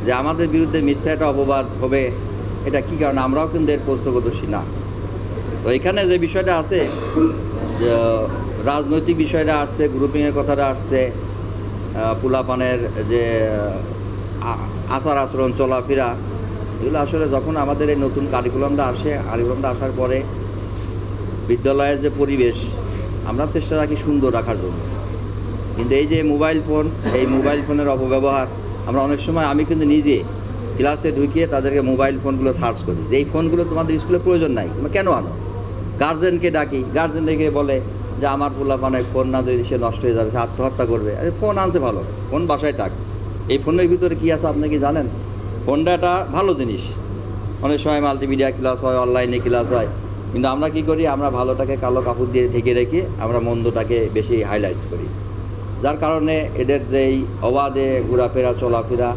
যে আমাদের বিরুদ্ধে মিথ্যা একটা অপবাদ হবে, এটা কী কারণে? আমরাও কিন্তু এর প্রত্যক্ষদর্শী না। তো এখানে যে বিষয়টা আছে, যে রাজনৈতিক বিষয়টা আসছে, গ্রুপিংয়ের কথাটা আসছে, পোলাপানের যে আচার আচরণ, চলাফেরা, এগুলো আসলে যখন আমাদের এই নতুন কারিকুলামটা আসার পরে বিদ্যালয়ের যে পরিবেশ, আমরা চেষ্টা রাখি সুন্দর রাখার জন্য। কিন্তু এই যে মোবাইল ফোন, এই মোবাইল ফোনের অপব্যবহার, আমরা অনেক সময়, আমি কিন্তু নিজে ক্লাসে ঢুকিয়ে তাদেরকে মোবাইল ফোনগুলো সার্চ করি যে এই ফোনগুলো তোমাদের স্কুলে প্রয়োজন নাই, তোমরা কেন আনো? গার্জেনকে ডাকি, গার্জেন ডেকে বলে যে আমার পোলাপানে ফোন না দিলে সে নষ্ট হয়ে যাবে, সে আত্মহত্যা করবে। আরে ফোন আনছে ভালো, ফোন বাসায় থাক। এই ফোনের ভিতরে কী আছে আপনি কি জানেন? ফোনটা একটা ভালো জিনিস, অনেক সময় মাল্টিমিডিয়া ক্লাস হয়, অনলাইনে ক্লাস হয়, কিন্তু আমরা কি করি? আমরা ভালোটাকে কালো কাপড় দিয়ে ঢেকে রেখে আমরা মন্দটাকে বেশি হাইলাইটস করি, যার কারণে এদের যেই অবাধে ঘোরাফেরা, চলাফেরা,